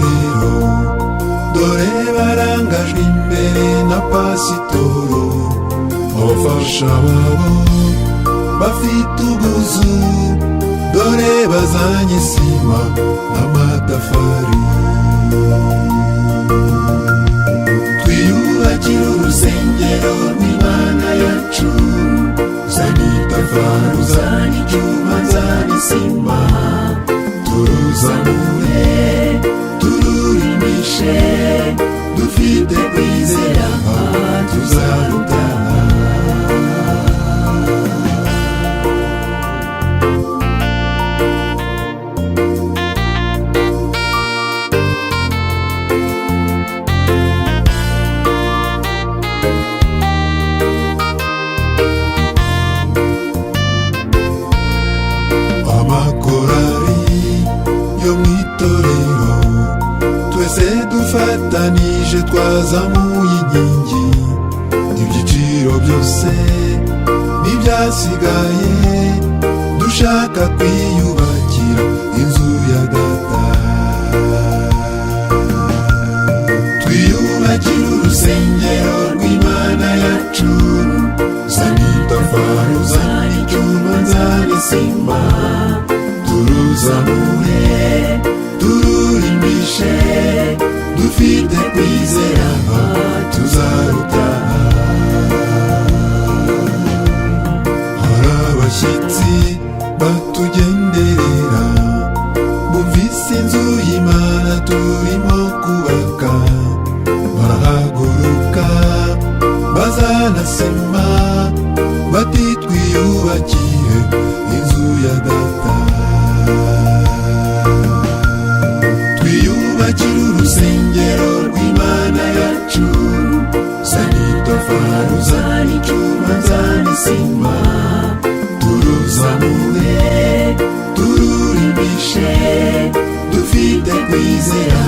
itorero, dore barangajwe imbere na pasitoro, abafasha babo bafite ubwuzu, dore bazanye sima n'amatafari. Twiyubakire urusengero rw'Imana yacu, zana itafari, uzana icyuma, nzana isima, turuzamure tururimbishe, dufite kwizera tuzarutaha. Amakorari yo mu itorero, twese dufatanije twazamuye inkingi, ibyiciro byose n'ibyasigaye, dushaka kwiyubakira inzu ya Data. Twiyubakire urusengero rw'Imana yacu, zana itafari, uzana icyuma, nzana isima, turuzamure tururimbishe, dufite kwizera tuzarutaha. Hari abashyitsi batugenderera, bumvise inzu y'Imana turimo kubaka, barahaguruka bazana sima, bati twiyubakire inzu ya Data. Twiyubakire urusengero rw'Imana yacu, zana itafari, uzana icyuma, nzana isima, turuzamure tururimbishe, dufite kwizera